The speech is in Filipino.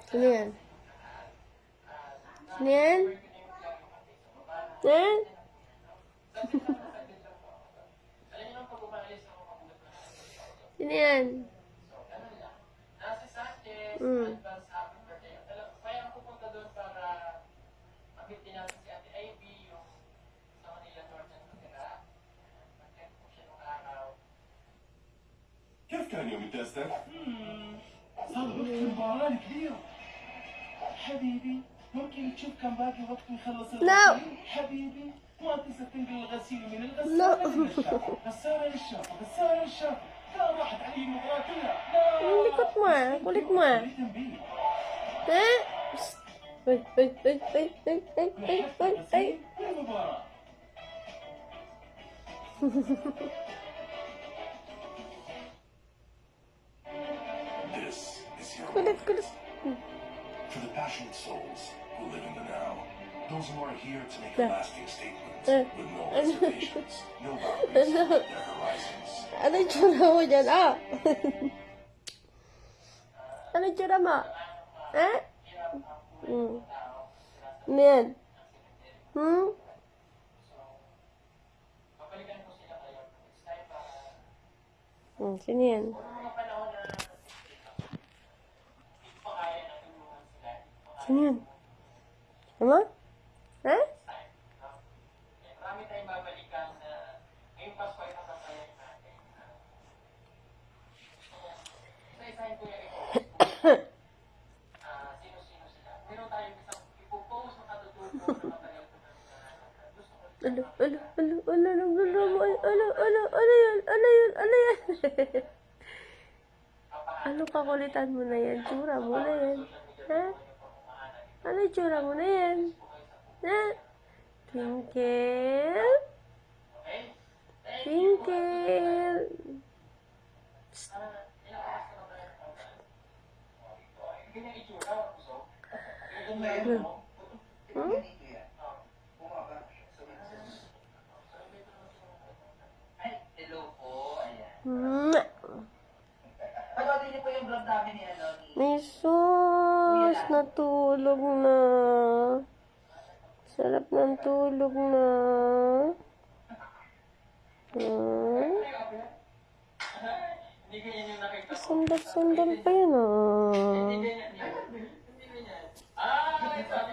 Sino yan? Sino yan? Yan? Sino yan? كيف كان يوم التأسف؟ صار وقت المباراة الكبيرة. حبيبي ممكن تشوف كم باقي وقت يخلص الغسيل؟ حبيبي ما تنسى تنقل الغسيل من الغسالة للشافة، غسالة للشافة، غسالة للشافة. لا راحت علي المباراة كلها. لا Likot mo ah. Kulit mo ah. Ha? Ay, ay, ay, ay, ay, ay, ay, ay, ay. المباراة. This is your Kulit, kulit. for the passionate souls who live in the now. Those who are here to make a Yeah. lasting statement with no reservations, no boundaries, their horizons. Ano yung tsura mo dyan? Ah! Ano yung tsura mo? Ha? Ano yan? Sino yan? Sino yan? Ano? Ha? Marami tayong babalikan na ngayong Pasko ay nakasayang natin. Isa-isahin ko yung sino-sino sila. Meron tayong isang ipopost na katutubo na matagal ko na gusto ko. Ano yan? Ano yan? Ano kakulitan mo na yan? Tsura mo na yan. Ha? Ano yung tsura mo na yan? Ha? Twinkle? Twinkle? Ganyan itsura, gusto. Hello po, ayan. Pagod niyo po yung vlog namin ni ano ni Jesus, natulog na. Sarap ng tulog na. Hindi ganyan yung nakita ko. Sandal-sandal pa yan ah. Hindi ganyan. Hindi ganyan. Ah, sabi